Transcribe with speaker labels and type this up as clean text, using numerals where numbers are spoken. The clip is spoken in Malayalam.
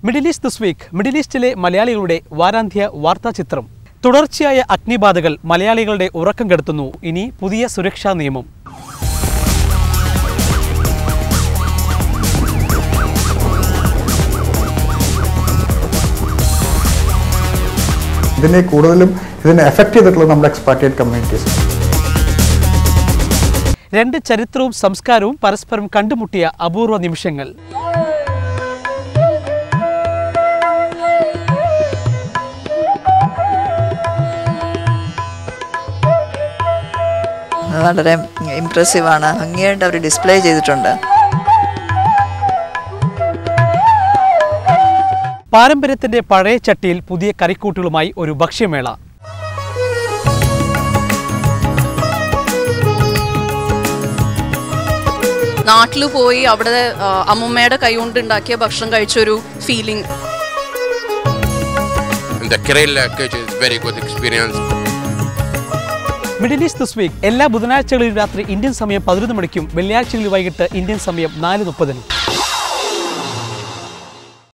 Speaker 1: Middle East this week Middle ഈസ്റ്റിലെ മലയാളികളുടെ വാരാന്ത്യ വാർത്താ ചിത്രം. തുടർച്ചയായ അഗ്നിബാധകൾ മലയാളികളുടെ ഉറക്കം കെടുത്തുന്നു. ഇനി പുതിയ സുരക്ഷാ നിയമം.
Speaker 2: ഇതിനെ കൂടുതലും എഫക്ട് ചെയ്തിട്ടുള്ളത് നമ്മുടെ എക്സ്പാട്രിയേറ്റ് കമ്മ്യൂണിറ്റീസ്.
Speaker 1: രണ്ട് ചരിത്രവും സംസ്കാരവും പരസ്പരം കണ്ടുമുട്ടിയ അപൂർവ നിമിഷങ്ങൾ.
Speaker 3: വളരെ ഇംപ്രസീവാണ്. ഭംഗിയായിട്ട് അവർ ഡിസ്പ്ലേ ചെയ്തിട്ടുണ്ട്.
Speaker 1: പാരമ്പര്യത്തിന്റെ പഴയ ചട്ടിയിൽ പുതിയ കറിക്കൂട്ടുകളുമായി ഒരു ഭക്ഷ്യമേള.
Speaker 4: നാട്ടിൽ പോയി അവിടെ അമ്മൂമ്മയുടെ കൈ കൊണ്ട് ഉണ്ടാക്കിയ ഭക്ഷണം കഴിച്ചൊരു feeling.
Speaker 1: Middle East this week എല്ലാ ബുധനാഴ്ചകളിലും രാത്രി ഇന്ത്യൻ സമയം 11 മണിക്കും വെള്ളിയാഴ്ചകളിൽ വൈകിട്ട് ഇന്ത്യൻ സമയം 4:30.